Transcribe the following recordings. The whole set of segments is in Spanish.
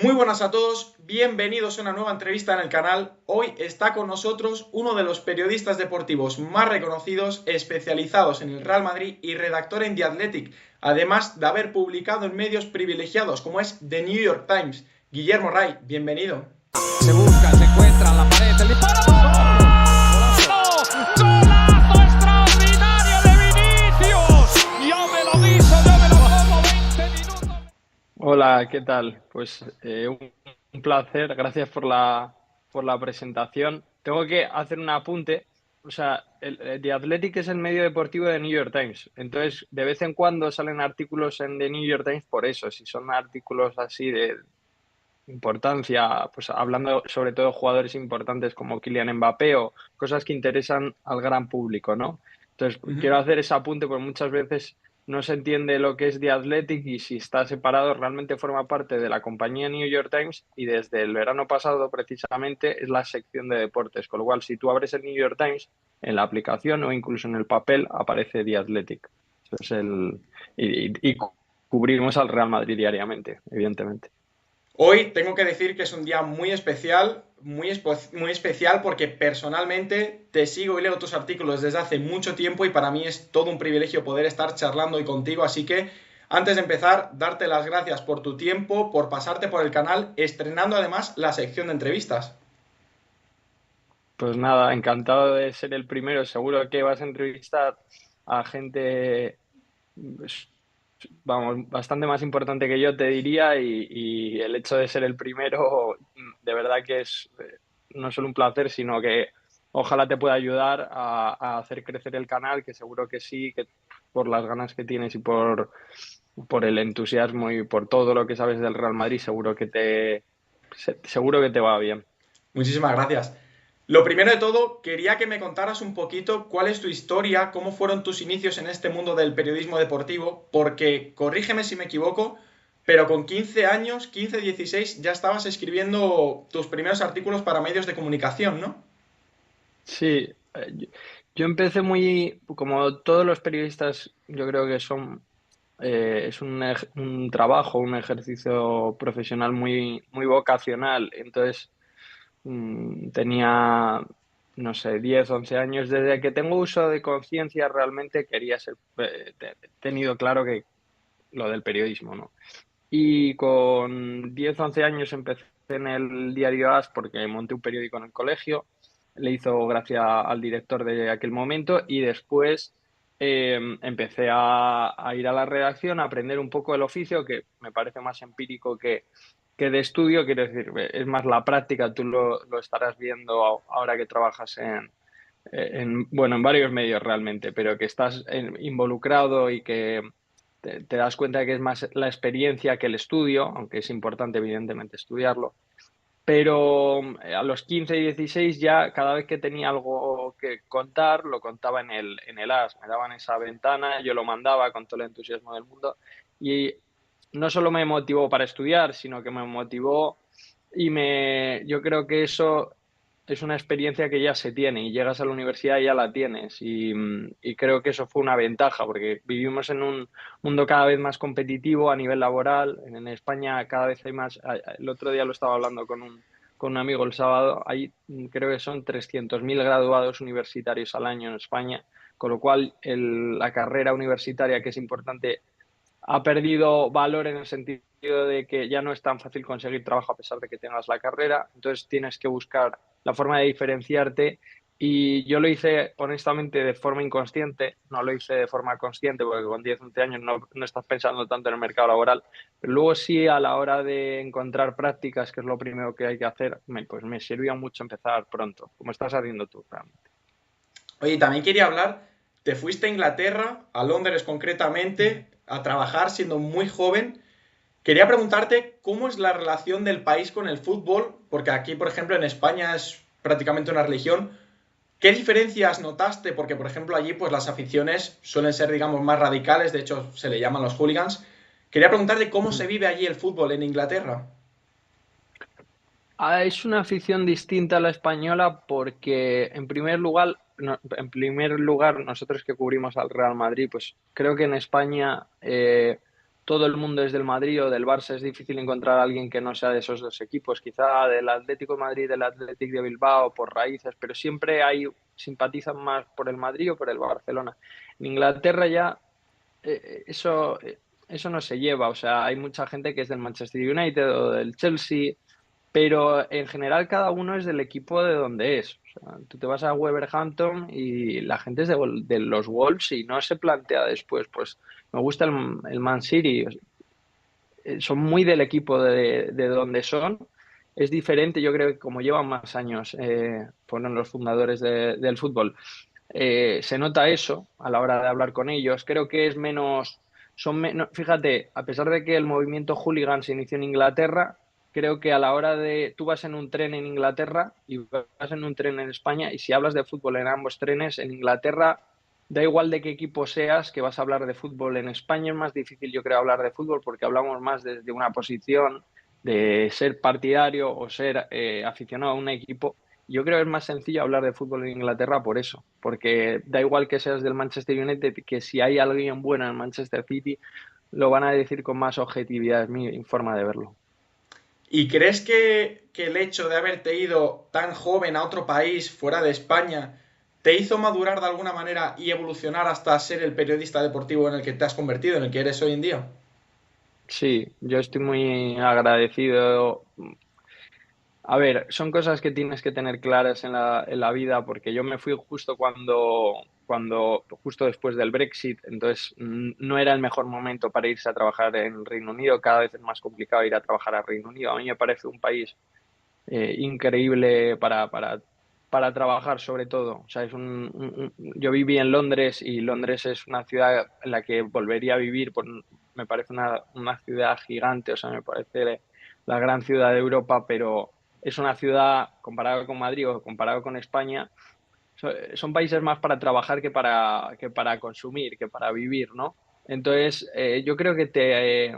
Muy buenas a todos, bienvenidos a una nueva entrevista en el canal. Hoy está con nosotros uno de los periodistas deportivos más reconocidos, especializados en el Real Madrid y redactor en The Athletic, además de haber publicado en medios privilegiados como es The New York Times. Guillermo Ray, bienvenido. Se busca, se encuentra en la pared, el disparo. ¡Golazo! ¡Golazo extraordinario de Vinicius! Yo me lo guiso, yo me lo como 20 minutos. Hola, ¿qué tal? Pues un placer, gracias por la presentación. Tengo que hacer un apunte. O sea, The Athletic es el medio deportivo de New York Times. Entonces, de vez en cuando salen artículos en The New York Times por eso. Si son artículos así de importancia, pues hablando sobre todo de jugadores importantes como Kylian Mbappé o cosas que interesan al gran público, ¿no? Entonces, quiero hacer ese apunte porque muchas veces no se entiende lo que es The Athletic y si está separado realmente forma parte de la compañía New York Times y desde el verano pasado precisamente es la sección de deportes, con lo cual si tú abres el New York Times en la aplicación o incluso en el papel aparece The Athletic. Eso es y cubrimos al Real Madrid diariamente, evidentemente. Hoy tengo que decir que es un día muy especial, muy especial porque personalmente te sigo y leo tus artículos desde hace mucho tiempo y para mí es todo un privilegio poder estar charlando hoy contigo, así que antes de empezar, darte las gracias por tu tiempo, por pasarte por el canal, estrenando además la sección de entrevistas. Pues nada, encantado de ser el primero. Seguro que vas a entrevistar a gente, pues, vamos, bastante más importante que yo, te diría, y el hecho de ser el primero, de verdad que es no solo un placer, sino que ojalá te pueda ayudar a hacer crecer el canal, que seguro que sí, que por las ganas que tienes y por el entusiasmo y por todo lo que sabes del Real Madrid, seguro que te va bien. Muchísimas gracias. Lo primero de todo, quería que me contaras un poquito cuál es tu historia, cómo fueron tus inicios en este mundo del periodismo deportivo, porque, corrígeme si me equivoco, pero con 15 años, 15, 16, ya estabas escribiendo tus primeros artículos para medios de comunicación, ¿no? Sí, yo empecé muy, como todos los periodistas, yo creo que es un trabajo, un ejercicio profesional muy vocacional. Entonces, tenía, no sé, 10 11 años. Desde que tengo uso de conciencia, realmente quería ser, he tenido claro que lo del periodismo, ¿no? Y con 10 11 años empecé en el diario AS porque monté un periódico en el colegio. Le hizo gracia al director de aquel momento y después empecé a ir a la redacción, a aprender un poco el oficio, que me parece más empírico que de estudio. Quiero decir, es más la práctica, tú lo estarás viendo ahora que trabajas bueno, en varios medios realmente, pero que estás involucrado y que te das cuenta de que es más la experiencia que el estudio, aunque es importante evidentemente estudiarlo. Pero a los 15 y 16 ya cada vez que tenía algo que contar, lo contaba en el AS. Me daban esa ventana, yo lo mandaba con todo el entusiasmo del mundo y no solo me motivó para estudiar, sino que me motivó yo creo que eso es una experiencia que ya se tiene y llegas a la universidad y ya la tienes y creo que eso fue una ventaja porque vivimos en un mundo cada vez más competitivo a nivel laboral. En España cada vez hay más. El otro día lo estaba hablando con un amigo el sábado. Hay, creo que son 300.000 graduados universitarios al año en España, con lo cual la carrera universitaria, que es importante, ha perdido valor en el sentido de que ya no es tan fácil conseguir trabajo a pesar de que tengas la carrera. Entonces tienes que buscar la forma de diferenciarte y yo lo hice honestamente de forma inconsciente, no lo hice de forma consciente porque con 10 11 años no estás pensando tanto en el mercado laboral, pero luego sí a la hora de encontrar prácticas, que es lo primero que hay que hacer, pues me sirvió mucho empezar pronto, como estás haciendo tú realmente. Oye, también quería hablar, te fuiste a Inglaterra, a Londres concretamente, a trabajar siendo muy joven. Quería preguntarte cómo es la relación del país con el fútbol, porque aquí, por ejemplo, en España es prácticamente una religión. ¿Qué diferencias notaste? Porque, por ejemplo, allí pues las aficiones suelen ser, digamos, más radicales, de hecho se le llaman los hooligans. Quería preguntarte cómo se vive allí el fútbol en Inglaterra. Es una afición distinta a la española porque, en primer lugar, en primer lugar, nosotros que cubrimos al Real Madrid, pues creo que en España todo el mundo es del Madrid o del Barça, es difícil encontrar a alguien que no sea de esos dos equipos, quizá del Atlético de Madrid, del Athletic de Bilbao, por raíces, pero siempre simpatizan más por el Madrid o por el Barcelona. En Inglaterra ya eh, eso, eh, eso no se lleva, o sea, hay mucha gente que es del Manchester United o del Chelsea, pero en general cada uno es del equipo de donde es. O sea, tú te vas a Wolverhampton y la gente es de los Wolves y no se plantea después, pues me gusta el Man City. Son muy del equipo de donde son. Es diferente, yo creo que como llevan más años, fueron los fundadores del fútbol, se nota eso a la hora de hablar con ellos. Creo que es menos, fíjate, a pesar de que el movimiento hooligan se inició en Inglaterra, creo que a la hora de, tú vas en un tren en Inglaterra y vas en un tren en España, y si hablas de fútbol en ambos trenes, en Inglaterra, da igual de qué equipo seas, que vas a hablar de fútbol. En España es más difícil, yo creo, hablar de fútbol porque hablamos más desde una posición de ser partidario o ser aficionado a un equipo. Yo creo que es más sencillo hablar de fútbol en Inglaterra por eso, porque da igual que seas del Manchester United, que si hay alguien bueno en el Manchester City, lo van a decir con más objetividad, es mi forma de verlo. ¿Y crees que el hecho de haberte ido tan joven a otro país fuera de España te hizo madurar de alguna manera y evolucionar hasta ser el periodista deportivo en el que te has convertido, en el que eres hoy en día? Sí, yo estoy muy agradecido. A ver, son cosas que tienes que tener claras en la vida, porque yo me fui justo justo después del Brexit, entonces no era el mejor momento para irse a trabajar en Reino Unido. Cada vez es más complicado ir a trabajar a Reino Unido. A mí me parece un país increíble para trabajar, sobre todo. O sea, yo viví en Londres y Londres es una ciudad en la que volvería a vivir. Me parece una ciudad gigante, o sea, me parece la gran ciudad de Europa, pero es una ciudad, comparado con Madrid o comparado con España, son países más para trabajar que para consumir, que para vivir, ¿no? Entonces, yo creo que te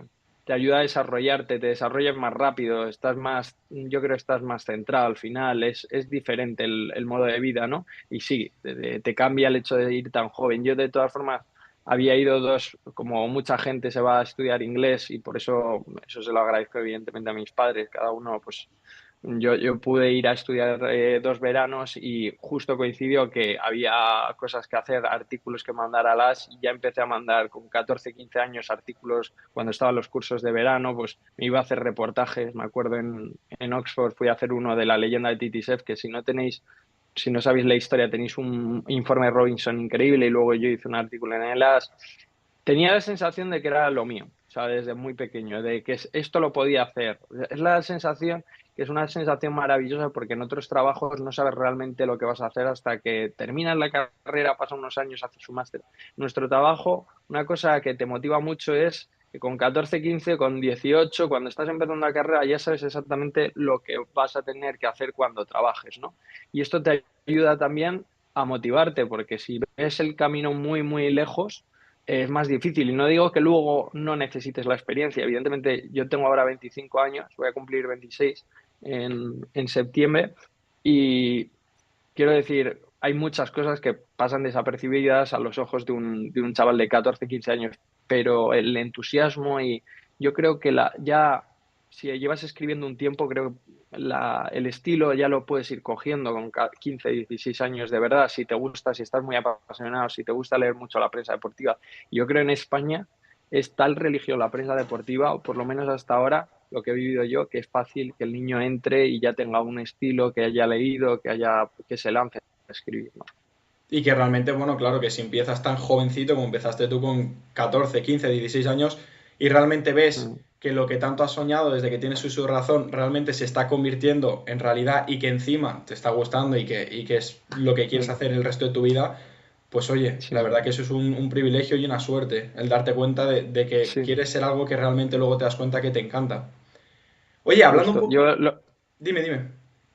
ayuda a desarrollarte, te desarrollas más rápido, yo creo que estás más centrado al final, es diferente el modo de vida, ¿no? Y sí, te cambia el hecho de ir tan joven. Yo, de todas formas, había ido como mucha gente se va a estudiar inglés, y por eso se lo agradezco evidentemente a mis padres. Cada uno, pues yo pude ir a estudiar 2 veranos y justo coincidió que había cosas que hacer, artículos que mandar a y ya empecé a mandar con 14 15 años artículos cuando estaban los cursos de verano. Pues me iba a hacer reportajes. Me acuerdo en Oxford fui a hacer uno de la leyenda de Titisef, que si no sabéis la historia, tenéis un informe Robinson increíble, y luego yo hice un artículo en el AS. Tenía la sensación de que era lo mío, o sea, desde muy pequeño, de que esto lo podía hacer. Es la sensación, que es una sensación maravillosa, porque en otros trabajos no sabes realmente lo que vas a hacer hasta que terminas la carrera, pasan unos años, haces un máster. Nuestro trabajo, una cosa que te motiva mucho es que con 14 15 con 18 cuando estás empezando la carrera, ya sabes exactamente lo que vas a tener que hacer cuando trabajes, ¿no? Y esto te ayuda también a motivarte, porque si ves el camino muy, muy lejos, es más difícil. Y no digo que luego no necesites la experiencia. Evidentemente, yo tengo ahora 25 años, voy a cumplir 26 en septiembre, y quiero decir, hay muchas cosas que pasan desapercibidas a los ojos de un chaval de 14 15 años, pero el entusiasmo, y yo creo que ya, si llevas escribiendo un tiempo, creo que el estilo ya lo puedes ir cogiendo con 15 16 años de verdad, si te gusta, si estás muy apasionado, si te gusta leer mucho la prensa deportiva. Yo creo en España es tal religión la prensa deportiva, o por lo menos hasta ahora, lo que he vivido yo, que es fácil que el niño entre y ya tenga un estilo que haya leído, que se lance a escribir, ¿no? Y que realmente, bueno, claro que si empiezas tan jovencito como empezaste tú con 14 15 16 años y realmente ves Mm, que lo que tanto has soñado desde que tienes uso de razón realmente se está convirtiendo en realidad y que encima te está gustando y que es lo que quieres mm, hacer el resto de tu vida, pues oye, la sí, verdad que eso es un privilegio y una suerte, el darte cuenta de que sí, quieres ser algo que realmente luego te das cuenta que te encanta. Oye, hablando un justo. poco... Dime, dime.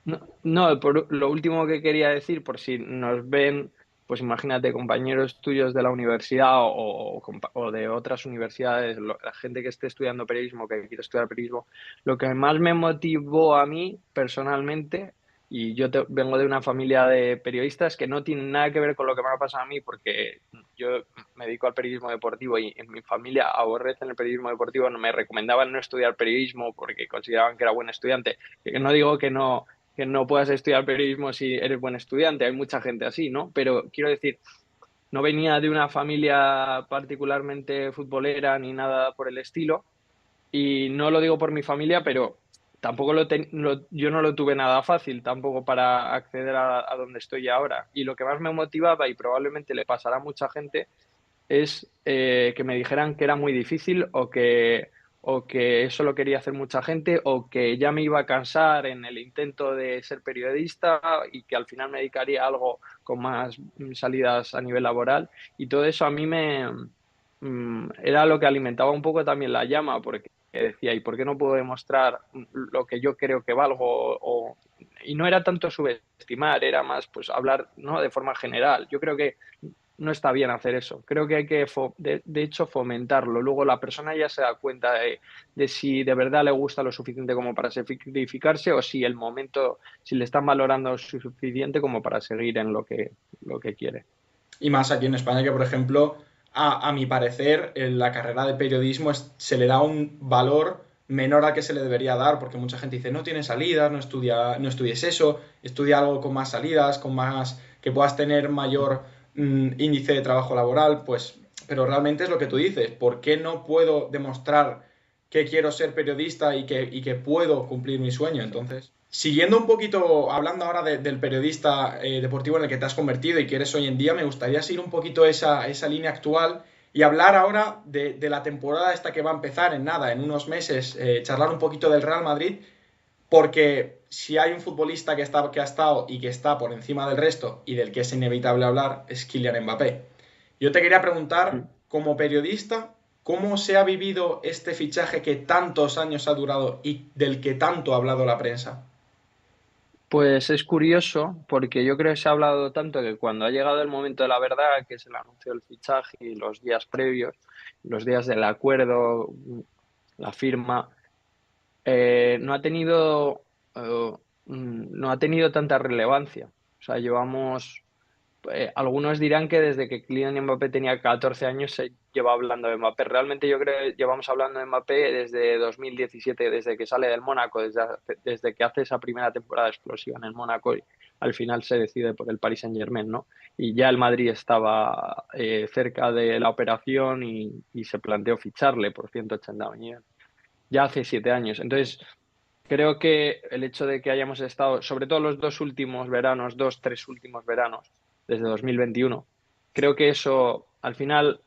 No, no, lo último que quería decir, por si nos ven, pues imagínate, compañeros tuyos de la universidad o de otras universidades, la gente que esté estudiando periodismo, que quiere estudiar periodismo, lo que más me motivó a mí personalmente Y yo vengo de una familia de periodistas que no tienen nada que ver con lo que me ha pasado a mí, porque yo me dedico al periodismo deportivo y en mi familia aborrecen el periodismo deportivo, no me recomendaban no estudiar periodismo porque consideraban que era buen estudiante. Que no digo que no puedas estudiar periodismo si eres buen estudiante, hay mucha gente así, ¿no? Pero quiero decir, no venía de una familia particularmente futbolera ni nada por el estilo. Y no lo digo por mi familia, pero tampoco yo no lo tuve nada fácil tampoco para acceder a donde estoy ahora. Y lo que más me motivaba, y probablemente le pasará a mucha gente, es que me dijeran que era muy difícil o que eso lo quería hacer mucha gente o que ya me iba a cansar en el intento de ser periodista y que al final me dedicaría a algo con más salidas a nivel laboral. Y todo eso a mí era lo que alimentaba un poco también la llama, porque decía, ¿y por qué no puedo demostrar lo que yo creo que valgo? Y no era tanto subestimar, era más pues hablar, ¿no?, de forma general. Yo creo que no está bien hacer eso. Creo que hay que, de hecho, fomentarlo. Luego la persona ya se da cuenta de si de verdad le gusta lo suficiente como para sacrificarse o si el momento, si le están valorando suficiente como para seguir en lo que quiere. Y más aquí en España que, por ejemplo, a mi parecer, en la carrera de periodismo se le da un valor menor al que se le debería dar, porque mucha gente dice, no tiene salidas, no estudies eso, estudia algo con más salidas, con más, que puedas tener mayor índice de trabajo laboral, pues, pero realmente es lo que tú dices, ¿por qué no puedo demostrar que quiero ser periodista y que puedo cumplir mi sueño? Entonces, siguiendo un poquito, hablando ahora del periodista deportivo en el que te has convertido y que eres hoy en día, me gustaría seguir un poquito esa línea actual y hablar ahora de la temporada esta que va a empezar en nada, en unos meses, charlar un poquito del Real Madrid, porque si hay un futbolista que ha estado y que está por encima del resto y del que es inevitable hablar, es Kylian Mbappé. Yo te quería preguntar, como periodista, ¿cómo se ha vivido este fichaje que tantos años ha durado y del que tanto ha hablado la prensa? Pues es curioso porque yo creo que se ha hablado tanto que cuando ha llegado el momento de la verdad, que es el anuncio del fichaje y los días previos, los días del acuerdo, la firma, no ha tenido, no ha tenido tanta relevancia. O sea, algunos dirán que desde que Kylian Mbappé tenía 14 años se lleva hablando de Mbappé. Realmente yo creo que llevamos hablando de Mbappé desde 2017, desde que sale del Mónaco, desde que hace esa primera temporada explosiva en el Mónaco y al final se decide por el Paris Saint-Germain, ¿no? Y ya el Madrid estaba cerca de la operación y se planteó ficharle por 180 millones. Ya hace 7 años. Entonces, creo que el hecho de que hayamos estado, sobre todo los dos últimos veranos, dos, tres últimos veranos, desde 2021, creo que eso al final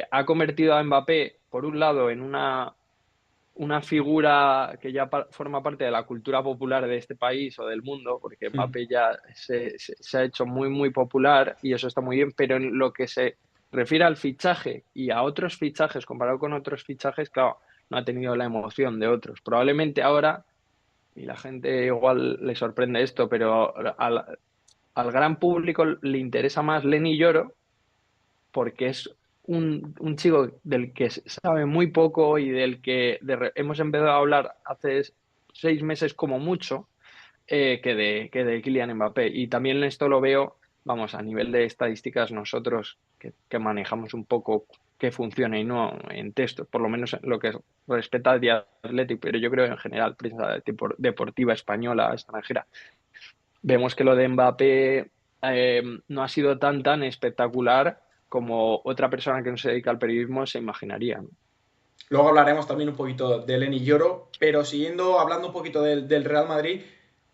ha convertido a Mbappé, por un lado, en una figura que ya forma parte de la cultura popular de este país o del mundo, porque Mbappé ya se ha hecho muy, muy popular y eso está muy bien, pero en lo que se refiere al fichaje y a otros fichajes, comparado con otros fichajes, claro, no ha tenido la emoción de otros. Probablemente ahora, y la gente igual le sorprende esto, pero al gran público le interesa más Lenny Lloro porque es un chico del que se sabe muy poco y del que hemos empezado a hablar hace 6 meses como mucho, que de Kylian Mbappé. Y también esto lo veo, vamos, a nivel de estadísticas nosotros que manejamos un poco qué funciona y no en texto, por lo menos en lo que respecta al día Athletic, pero yo creo en general, prensa deportiva española, extranjera. Vemos que lo de Mbappé no ha sido tan espectacular como otra persona que no se dedica al periodismo se imaginaría, ¿no? Luego hablaremos también un poquito de Lenny Lloro, pero siguiendo hablando un poquito del Real Madrid,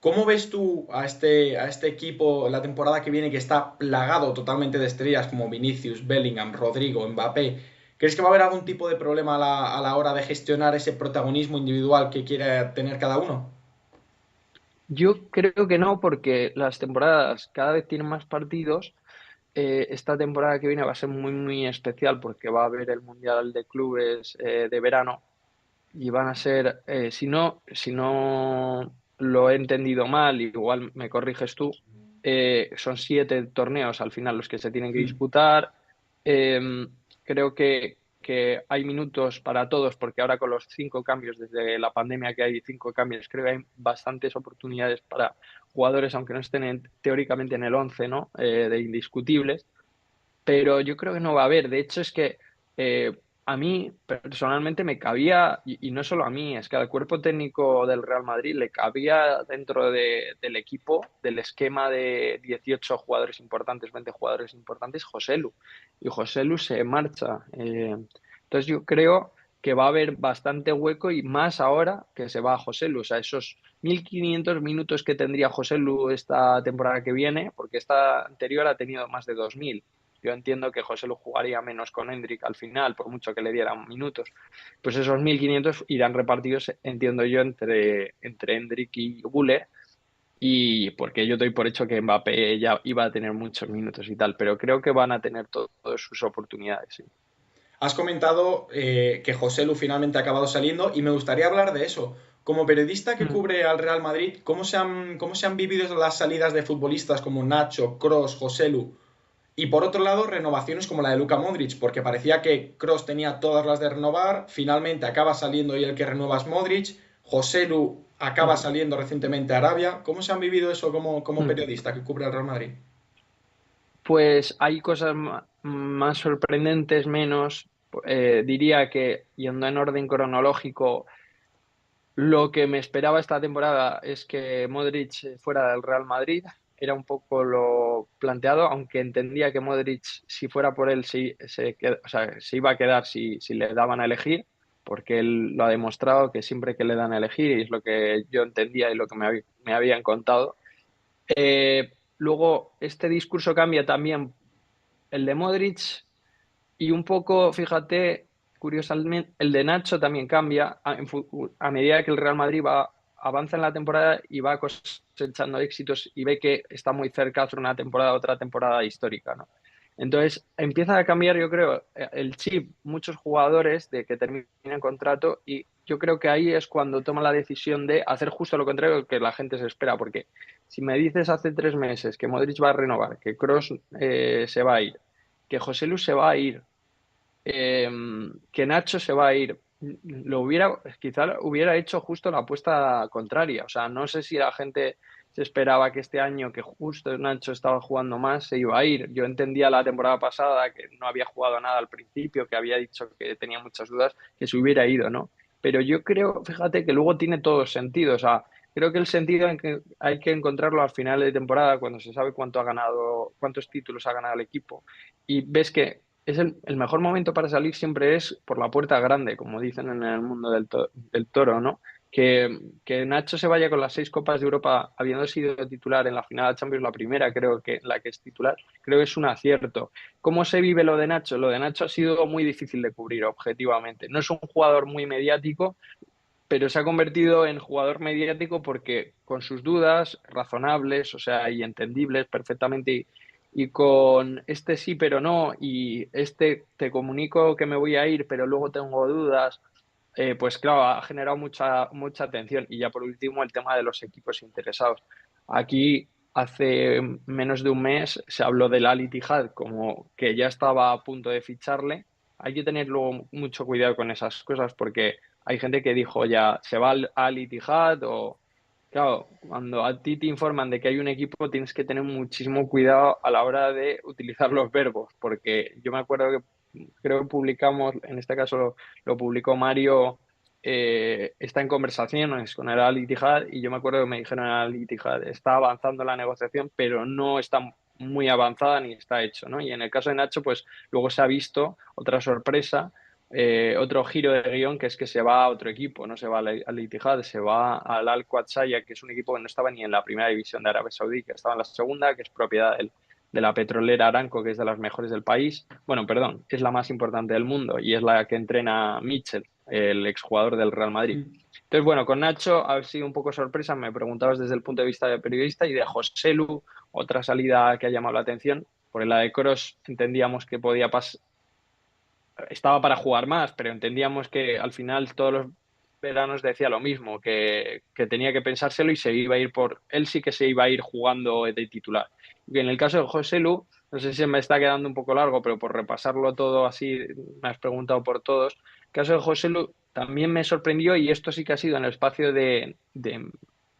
¿cómo ves tú a este equipo la temporada que viene que está plagado totalmente de estrellas como Vinicius, Bellingham, Rodrigo, Mbappé? ¿Crees que va a haber algún tipo de problema a la hora de gestionar ese protagonismo individual que quiere tener cada uno? Yo creo que no, porque las temporadas cada vez tienen más partidos. Esta temporada que viene va a ser muy, muy especial porque va a haber el Mundial de Clubes de verano y van a ser, si no lo he entendido mal, igual me corriges tú, son 7 torneos al final los que se tienen que disputar. Eh, Creo que que hay minutos para todos, porque ahora con los 5 cambios, desde la pandemia que hay 5 cambios, creo que hay bastantes oportunidades para jugadores, aunque no estén teóricamente en el 11, ¿no? De indiscutibles, pero yo creo que no va a haber. De hecho, es que eh, a mí personalmente me cabía, y no solo a mí, es que al cuerpo técnico del Real Madrid le cabía dentro del equipo, del esquema de 18 jugadores importantes, 20 jugadores importantes, Joselu. Y Joselu se marcha. Entonces yo creo que va a haber bastante hueco y más ahora que se va a Joselu. O sea, esos 1.500 minutos que tendría Joselu esta temporada que viene, porque esta anterior ha tenido más de 2.000. Yo entiendo que José lo jugaría menos con Hendrik al final, por mucho que le dieran minutos. Pues esos 1.500 irán repartidos, entiendo yo, entre Hendrik y Gule, y porque yo doy por hecho que Mbappé ya iba a tener muchos minutos y tal, pero creo que van a tener todas sus oportunidades. Sí. Has comentado que José Lu finalmente ha acabado saliendo y me gustaría hablar de eso. Como periodista que Mm. cubre al Real Madrid, ¿cómo se han vivido las salidas de futbolistas como Nacho, Kroos, José Lu? Y por otro lado, renovaciones como la de Luka Modric, porque parecía que Kroos tenía todas las de renovar, finalmente acaba saliendo y el que renueva es Modric, José Lu acaba Mm. saliendo recientemente a Arabia. ¿Cómo se han vivido eso como Mm. periodista que cubre al Real Madrid? Pues hay cosas más sorprendentes, menos. Diría que, yendo en orden cronológico, lo que me esperaba esta temporada es que Modric fuera del Real Madrid. Era un poco lo planteado, aunque entendía que Modric, si fuera por él, o sea, se iba a quedar si le daban a elegir, porque él lo ha demostrado que siempre que le dan a elegir, y es lo que yo entendía y lo que me habían contado. Luego, este discurso cambia también el de Modric. Y un poco, fíjate, curiosamente, el de Nacho también cambia a medida que el Real Madrid avanza en la temporada y va cosechando éxitos y ve que está muy cerca de hacer una temporada, otra temporada histórica, ¿no? Entonces empieza a cambiar, yo creo, el chip, muchos jugadores de que terminan contrato, y yo creo que ahí es cuando toma la decisión de hacer justo lo contrario que la gente se espera, porque si me dices hace 3 meses que Modric va a renovar, que Kroos se va a ir, que José Lu se va a ir, eh, que Nacho se va a ir. Quizá hubiera hecho justo la apuesta contraria. O sea, no sé si la gente se esperaba que este año, que justo Nacho estaba jugando más, se iba a ir. Yo entendía la temporada pasada que no había jugado nada al principio, que había dicho que tenía muchas dudas, que se hubiera ido, ¿no? Pero yo creo, fíjate, que luego tiene todo sentido. O sea, creo que el sentido en que hay que encontrarlo al final de temporada, cuando se sabe cuánto ha ganado, cuántos títulos ha ganado el equipo, y ves que es el mejor momento para salir siempre es por la puerta grande, como dicen en el mundo del toro, ¿no? Que Nacho se vaya con las 6 Copas de Europa habiendo sido titular en la final de Champions, la primera creo que la que es titular, creo que es un acierto. ¿Cómo se vive lo de Nacho? Lo de Nacho ha sido muy difícil de cubrir objetivamente. No es un jugador muy mediático, pero se ha convertido en jugador mediático porque con sus dudas razonables, o sea, y entendibles perfectamente, y con este sí pero no, y este te comunico que me voy a ir, pero luego tengo dudas, pues claro, ha generado mucha atención. Y ya por último, el tema de los equipos interesados. Aquí, hace menos de un mes, se habló del Al Ittihad como que ya estaba a punto de ficharle. Hay que tener luego mucho cuidado con esas cosas, porque hay gente que dijo ya, se va al Ittihad, o... Claro, cuando a ti te informan de que hay un equipo, tienes que tener muchísimo cuidado a la hora de utilizar los verbos, porque yo me acuerdo que creo que publicamos, en este caso lo publicó Mario, está en conversaciones con el Al Ittihad, y yo me acuerdo que me dijeron al Ittihad, está avanzando la negociación, pero no está muy avanzada ni está hecho, ¿no? Y en el caso de Nacho, pues luego se ha visto otra sorpresa, otro giro de guión, que es que se va a otro equipo, no se va al Ittihad, se va al Al Qadsiya, que es un equipo que no estaba ni en la primera división de Arabia Saudí, que estaba en la segunda, que es propiedad de la petrolera Aramco, que es de las mejores del país. Bueno, perdón, es la más importante del mundo y es la que entrena Mitchell, el exjugador del Real Madrid. Entonces, bueno, con Nacho ha sido un poco sorpresa, me preguntabas desde el punto de vista de periodista, y de Joselu, otra salida que ha llamado la atención, por la de Kroos entendíamos que podía pasar, estaba para jugar más, pero entendíamos que al final todos los veranos decía lo mismo, que tenía que pensárselo y se iba a ir él sí que se iba a ir jugando de titular. Y en el caso de José Lu, no sé si me está quedando un poco largo, pero por repasarlo todo así, me has preguntado por todos. El caso de José Lu también me sorprendió y esto sí que ha sido en el espacio de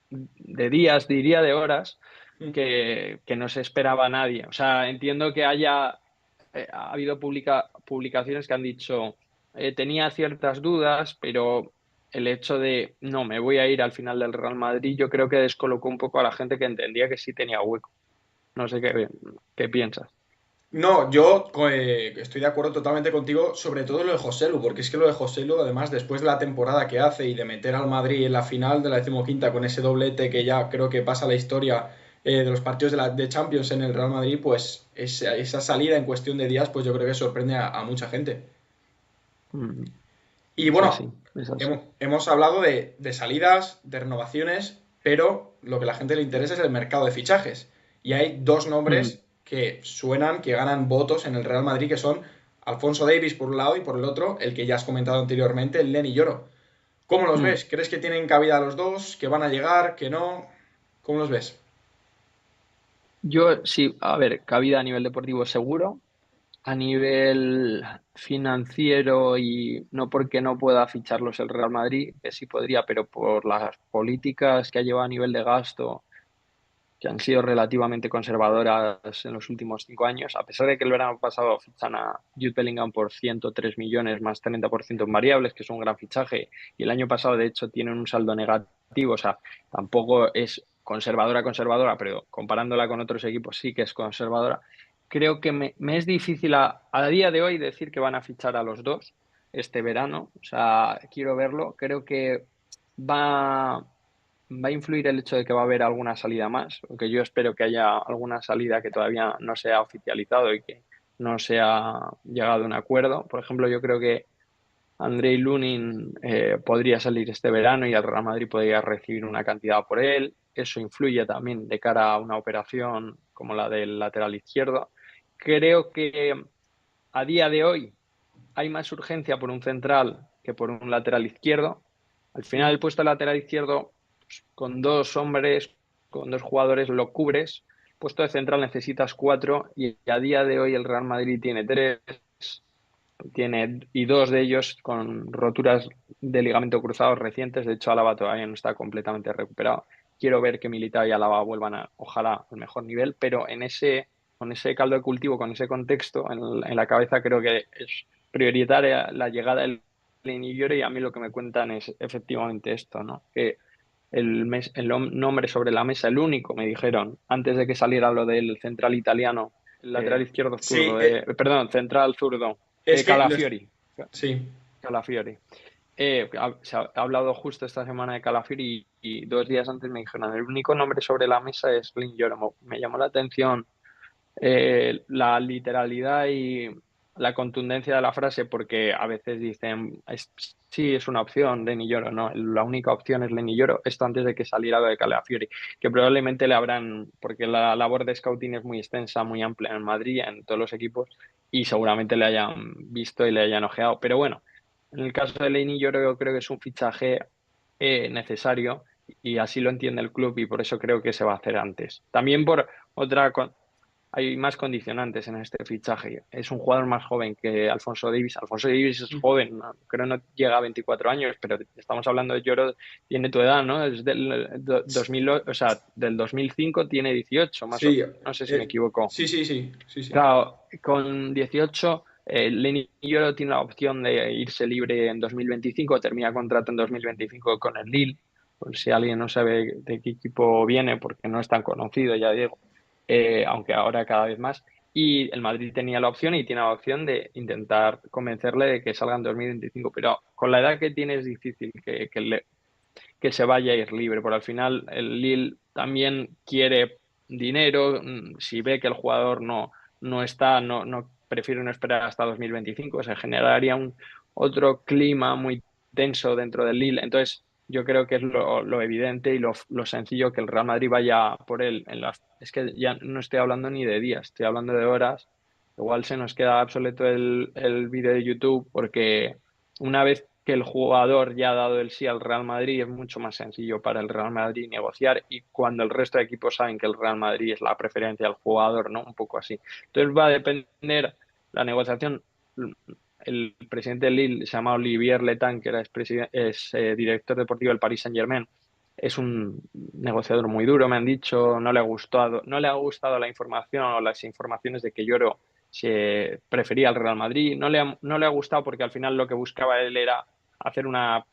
días, diría de horas, que no se esperaba nadie. O sea, entiendo que ha habido publicaciones que han dicho, tenía ciertas dudas, pero el hecho de, no, me voy a ir al final del Real Madrid, yo creo que descolocó un poco a la gente que entendía que sí tenía hueco. No sé qué piensas. No, yo estoy de acuerdo totalmente contigo, sobre todo lo de Joselu, porque es que lo de Joselu, además, después de la temporada que hace y de meter al Madrid en la final de la 15ª con ese doblete que ya creo que pasa a la historia de los partidos de Champions en el Real Madrid, pues esa salida en cuestión de días, pues yo creo que sorprende a mucha gente. Mm, Y sí, bueno, sí, es así. hemos hablado de salidas, de renovaciones, pero lo que a la gente le interesa es el mercado de fichajes. Y hay dos Mm. nombres que suenan, que ganan votos en el Real Madrid, que son Alfonso Davies por un lado y por el otro, el que ya has comentado anteriormente, el Lenny Yoro. ¿Cómo los Mm. ves? ¿Crees que tienen cabida los dos? ¿Que van a llegar? ¿Que no? ¿Cómo los ves? Yo sí, a ver, cabida a nivel deportivo seguro, a nivel financiero y no porque no pueda ficharlos el Real Madrid, que sí podría, pero por las políticas que ha llevado a nivel de gasto, que han sido relativamente conservadoras en los últimos 5 años, a pesar de que el verano pasado fichan a Jude Bellingham por 103 millones más 30% en variables, que es un gran fichaje, y el año pasado de hecho tienen un saldo negativo, o sea, tampoco es conservadora, pero comparándola con otros equipos sí que es conservadora. Creo que me es difícil a día de hoy decir que van a fichar a los dos este verano, o sea, quiero verlo, creo que va va a influir el hecho de que va a haber alguna salida más, aunque yo espero que haya alguna salida que todavía no se ha oficializado y que no se ha llegado a un acuerdo. Por ejemplo, yo creo que Andrei Lunin podría salir este verano y el Real Madrid podría recibir una cantidad por él. Eso influye también de cara a una operación como la del lateral izquierdo. Creo que a día de hoy hay más urgencia por un central que por un lateral izquierdo. Al final, el puesto de lateral izquierdo, pues, con dos hombres, con dos jugadores, lo cubres. Puesto de central necesitas cuatro y a día de hoy el Real Madrid tiene tres, y dos de ellos con roturas de ligamento cruzado recientes. De hecho, Álava todavía no está completamente recuperado. Quiero ver que Militao y Álava vuelvan ojalá, al mejor nivel, pero con ese caldo de cultivo, con ese contexto en la cabeza, creo que es prioritaria la llegada del Linillore y a mí lo que me cuentan es efectivamente esto, ¿no? Que nombre sobre la mesa, el único, me dijeron, antes de que saliera lo del central italiano, el lateral izquierdo Sí, zurdo, perdón, central zurdo, es que... Calafiori. Sí. Calafiori. Se ha hablado justo esta semana de Calafiori y 2 días antes me dijeron, el único nombre sobre la mesa es Lin Yoromo. Me llamó la atención la literalidad y la contundencia de la frase, porque a veces dicen, sí, es una opción, Lenny Yoro, no, la única opción es Lenny Yoro, esto antes de que saliera lo de Calafiori, que probablemente le habrán, porque la labor de scouting es muy extensa, muy amplia en Madrid, en todos los equipos, y seguramente le hayan visto y le hayan ojeado. Pero bueno, en el caso de Lenny Yoro yo creo que es un fichaje necesario y así lo entiende el club y por eso creo que se va a hacer antes. También por otra, hay más condicionantes en este fichaje. Es un jugador más joven que Alfonso Davies. Alfonso Davies es joven, ¿no? Creo no llega a 24 años, pero estamos hablando de Lloro, tiene tu edad, ¿no? Es del 2000, o sea, del 2005 tiene 18, más o Sí, no sé si me equivoco. sí, sí, sí, sí, sí. Claro, con 18, Lenny Yoro tiene la opción de irse libre en 2025, termina contrato en 2025 con el Lille, por si alguien no sabe de qué equipo viene, porque no es tan conocido, ya digo, aunque ahora cada vez más. Y el Madrid tenía la opción y tiene la opción de intentar convencerle de que salga en 2025, pero con la edad que tiene es difícil que se vaya a ir libre, porque al final el Lille también quiere dinero, si ve que el jugador no está, no prefiere no esperar hasta 2025, se generaría otro clima muy tenso dentro del Lille. Entonces, yo creo que es lo evidente y lo sencillo que el Real Madrid vaya por él. Es que ya no estoy hablando ni de días, estoy hablando de horas. Igual se nos queda obsoleto el vídeo de YouTube porque una vez que el jugador ya ha dado el sí al Real Madrid, es mucho más sencillo para el Real Madrid negociar, y cuando el resto de equipos saben que el Real Madrid es la preferencia del jugador, ¿no? Un poco así. Entonces va a depender la negociación. El presidente del Lille se llama Olivier Letan, que era director deportivo del Paris Saint-Germain. Es un negociador muy duro, me han dicho. No le ha gustado la información o las informaciones de que Lloro se prefería al Real Madrid. No le ha gustado porque al final lo que buscaba él era hacer una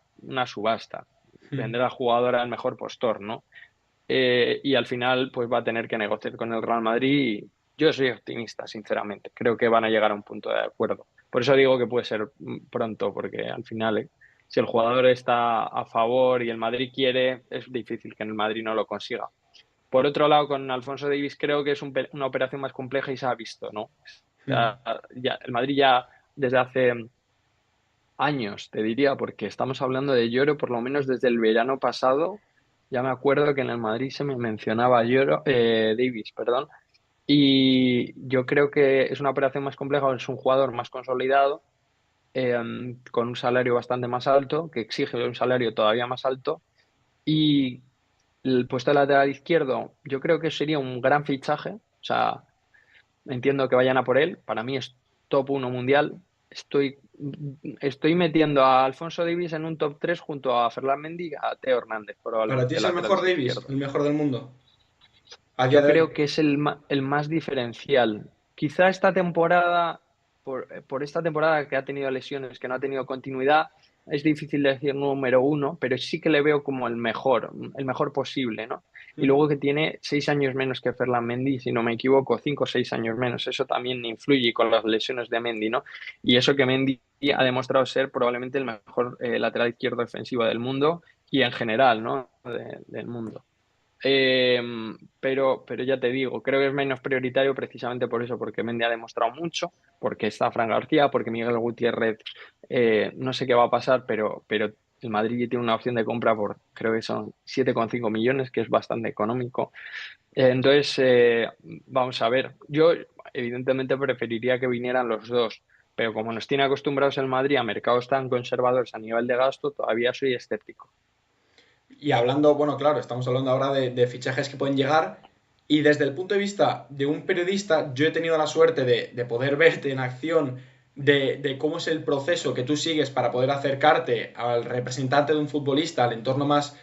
subasta, vender al jugador al mejor postor, ¿no? Y al final pues va a tener que negociar con el Real Madrid. Y yo soy optimista, sinceramente. Creo que van a llegar a un punto de acuerdo. Por eso digo que puede ser pronto, porque al final, si el jugador está a favor y el Madrid quiere, es difícil que el Madrid no lo consiga. Por otro lado, con Alfonso Davies creo que es una operación más compleja y se ha visto, ¿no? El Madrid ya desde hace años, te diría, porque estamos hablando de Lloro por lo menos desde el verano pasado. Ya me acuerdo que en el Madrid se me mencionaba Davies, perdón, y yo creo que es una operación más compleja, es un jugador más consolidado, con un salario bastante más alto, que exige un salario todavía más alto, y el puesto de lateral izquierdo yo creo que sería un gran fichaje. O sea, entiendo que vayan a por él. Para mí es top 1 mundial. Estoy metiendo a Alfonso Davies en un top 3 junto a Ferland Mendy y a Teo Hernández, ¿Para ti probablemente es el mejor laterales Davis, izquierdos. el mejor del mundo? A día Yo de hoy. creo que es el más diferencial. Quizá esta temporada, por esta temporada que ha tenido lesiones, que no ha tenido continuidad, es difícil decir número uno, pero sí que le veo como el mejor posible, ¿no? Y luego que tiene 6 años menos que Ferland Mendy, si no me equivoco, 5 o 6 años menos. Eso también influye con las lesiones de Mendy, ¿no? Y eso que Mendy ha demostrado ser probablemente el mejor lateral izquierdo defensivo del mundo y en general, ¿no? Del mundo. Eh, pero ya te digo, creo que es menos prioritario precisamente por eso, porque Mendy ha demostrado mucho, porque está Fran García, porque Miguel Gutiérrez, no sé qué va a pasar, pero el Madrid tiene una opción de compra por, creo que son 7,5 millones, que es bastante económico. Entonces, vamos a ver. Yo, evidentemente, preferiría que vinieran los dos, pero como nos tiene acostumbrados el Madrid a mercados tan conservadores a nivel de gasto, todavía soy escéptico. Y hablando, bueno, claro, estamos hablando ahora de fichajes que pueden llegar. Y desde el punto de vista de un periodista, yo he tenido la suerte de poder verte en acción, de cómo es el proceso que tú sigues para poder acercarte al representante de un futbolista, al entorno más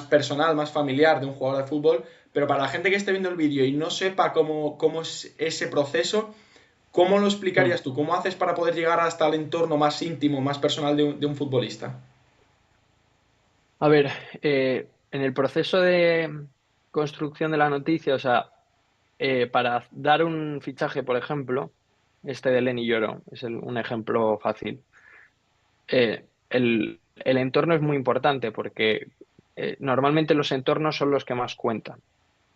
personal, más familiar de un jugador de fútbol. Pero para la gente que esté viendo el vídeo y no sepa cómo es ese proceso, ¿cómo lo Mm. explicarías tú? ¿Cómo haces para poder llegar hasta el entorno más íntimo, más personal de un futbolista? A ver, en el proceso de construcción de la noticia, o sea, para dar un fichaje, por ejemplo, este de Lenny Yoro es un ejemplo fácil. El entorno es muy importante porque normalmente los entornos son los que más cuentan.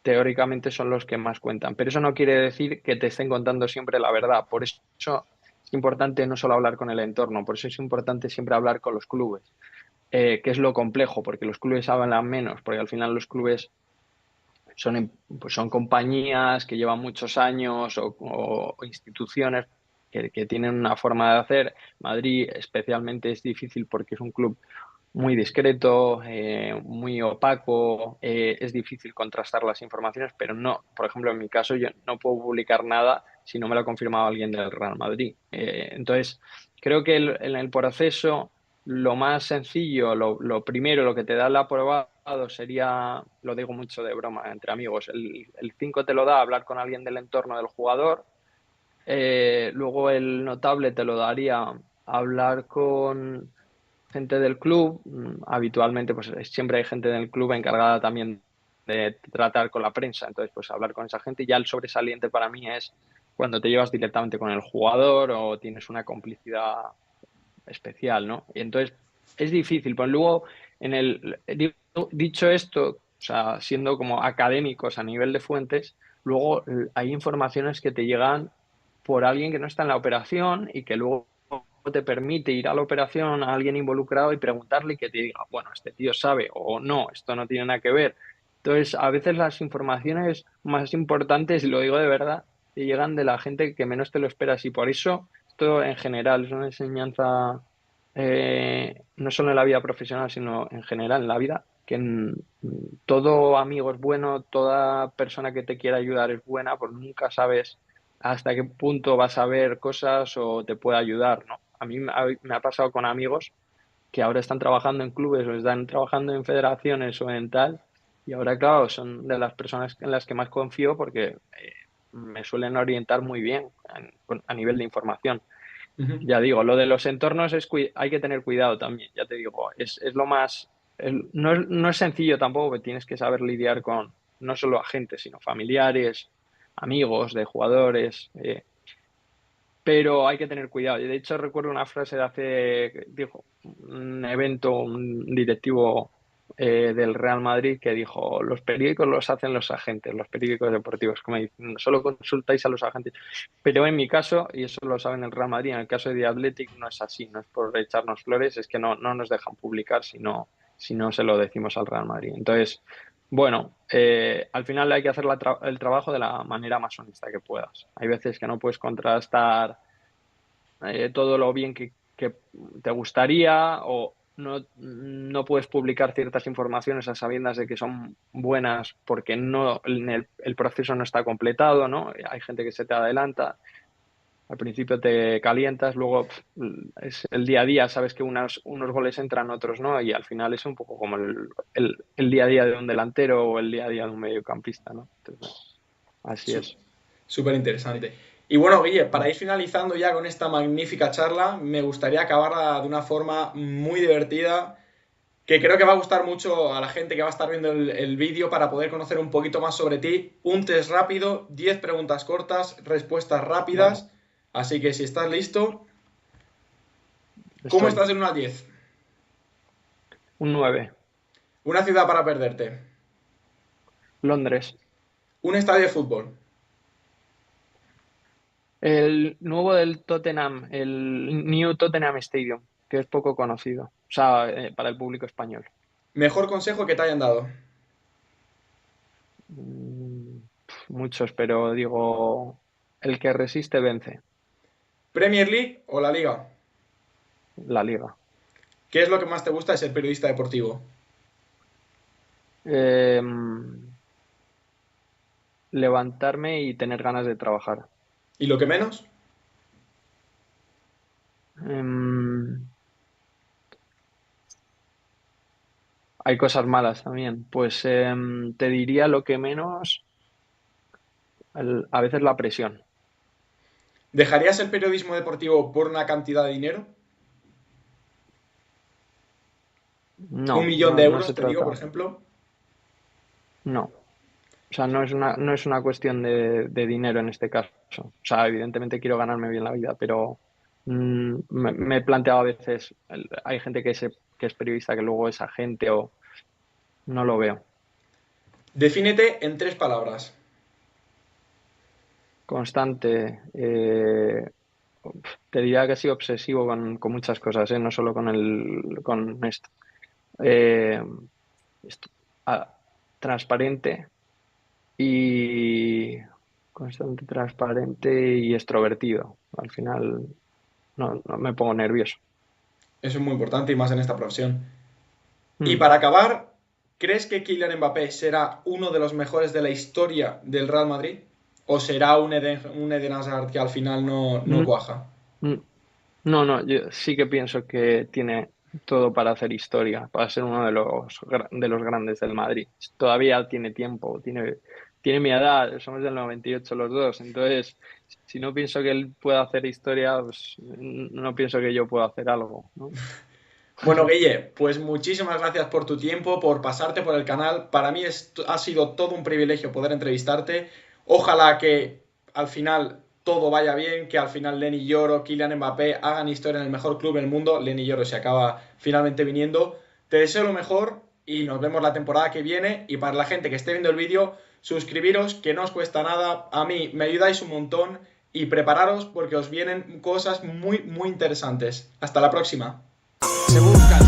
Teóricamente son los que más cuentan, pero eso no quiere decir que te estén contando siempre la verdad. Por eso es importante no solo hablar con el entorno, por eso es importante siempre hablar con los clubes, que es lo complejo, porque los clubes hablan menos, porque al final los clubes pues son compañías que llevan muchos años o instituciones que tienen una forma de hacer. Madrid especialmente es difícil porque es un club muy discreto, muy opaco, es difícil contrastar las informaciones, pero no, por ejemplo, en mi caso yo no puedo publicar nada si no me lo ha confirmado alguien del Real Madrid. Entonces, creo que en el proceso lo más sencillo, lo primero, lo que te da el aprobado sería, lo digo mucho de broma entre amigos, el 5 te lo da hablar con alguien del entorno del jugador. Luego el notable te lo daría hablar con gente del club. Habitualmente pues siempre hay gente del club encargada también de tratar con la prensa, entonces pues hablar con esa gente. Y ya el sobresaliente para mí es cuando te llevas directamente con el jugador o tienes una complicidad especial, ¿no? Y entonces es difícil, pues luego dicho esto, o sea, siendo como académicos a nivel de fuentes, luego hay informaciones que te llegan por alguien que no está en la operación y que luego te permite ir a la operación a alguien involucrado y preguntarle y que te diga, bueno, este tío sabe o no, esto no tiene nada que ver. Entonces, a veces las informaciones más importantes, y lo digo de verdad, te llegan de la gente que menos te lo esperas y por eso esto en general es una enseñanza no solo en la vida profesional, sino en general en la vida, que todo amigo es bueno, toda persona que te quiera ayudar es buena, pues nunca sabes hasta qué punto vas a ver cosas o te puede ayudar, ¿no? A mí me ha pasado con amigos que ahora están trabajando en clubes o están trabajando en federaciones o en tal, y ahora, claro, son de las personas en las que más confío porque me suelen orientar muy bien a nivel de información. Ujú. Ya digo, lo de los entornos hay que tener cuidado también, ya te digo, es lo más, no es sencillo tampoco, que tienes que saber lidiar con no solo agentes, sino familiares, amigos de jugadores, pero hay que tener cuidado. Y de hecho recuerdo una frase de dijo un evento, un directivo del Real Madrid que dijo, los periódicos los hacen los agentes, los periódicos deportivos, como dicen, solo consultáis a los agentes. Pero en mi caso, y eso lo saben el Real Madrid, en el caso de The Athletic no es así, no es por echarnos flores, es que no nos dejan publicar si no se lo decimos al Real Madrid. Entonces, bueno, al final hay que hacer el trabajo de la manera más honesta que puedas. Hay veces que no puedes contrastar todo lo bien que te gustaría o no puedes publicar ciertas informaciones a sabiendas de que son buenas porque el proceso no está completado, ¿no? Hay gente que se te adelanta. Al principio te calientas, luego es el día a día, sabes que unos goles entran, otros no, y al final es un poco como el día a día de un delantero o el día a día de un mediocampista, ¿no? Entonces, así es. Súper interesante. Y bueno, Guille, para ir finalizando ya con esta magnífica charla, me gustaría acabarla de una forma muy divertida, que creo que va a gustar mucho a la gente que va a estar viendo el vídeo para poder conocer un poquito más sobre ti. Un test rápido, 10 preguntas cortas, respuestas Vale, rápidas. Así que si estás listo, ¿cómo estoy. estás en 1 al 10? Un 9. Una ciudad para perderte. Londres. Un estadio de fútbol. El nuevo del Tottenham, el New Tottenham Stadium, que es poco conocido, o sea, para el público español. Mejor consejo que te hayan dado. Mm, Muchos, pero digo, el que resiste vence, Premier League o la Liga. la liga. ¿Qué es lo que más te gusta de ser periodista deportivo? Eh, Levantarme y tener ganas de trabajar. ¿Y lo que menos? Em, Hay cosas malas también. Pues te diría lo que menos, a veces la presión. ¿Dejarías el periodismo deportivo por una cantidad de dinero? ¿Un No, millón de no euros, se te digo, por trata. ejemplo? No. O sea, no es una cuestión de dinero en este caso. O sea, evidentemente quiero ganarme bien la vida, pero me he planteado a veces, hay gente que es periodista que luego es agente o no lo veo. Defínete en 3 palabras. Constante, te diría que he sido obsesivo con muchas cosas, no solo con esto. Eh, esto- ah, Transparente y constante, transparente y extrovertido. Al final no me pongo nervioso. Eso es muy importante y más en esta profesión. Y Mm, para acabar, ¿crees que Kylian Mbappé será uno de los mejores de la historia del Real Madrid? ¿O será un Eden Hazard que al final no mm, cuaja? mm. No, yo sí que pienso que tiene todo para hacer historia, para ser uno de los grandes del Madrid. Todavía tiene tiempo, tiene mi edad, somos del 98 los dos, entonces si no pienso que él pueda hacer historia, pues no pienso que yo pueda hacer algo, ¿no? Bueno, Guille, pues muchísimas gracias por tu tiempo, por pasarte por el canal. Para mí ha sido todo un privilegio poder entrevistarte. Ojalá que al final todo vaya bien, que al final Lenny Yoro, Kylian Mbappé hagan historia en el mejor club del mundo. Lenny Yoro se acaba finalmente viniendo. Te deseo lo mejor y nos vemos la temporada que viene. Y para la gente que esté viendo el vídeo, suscribiros, que no os cuesta nada. A mí me ayudáis un montón y prepararos porque os vienen cosas muy, muy interesantes. Hasta la próxima. Se busca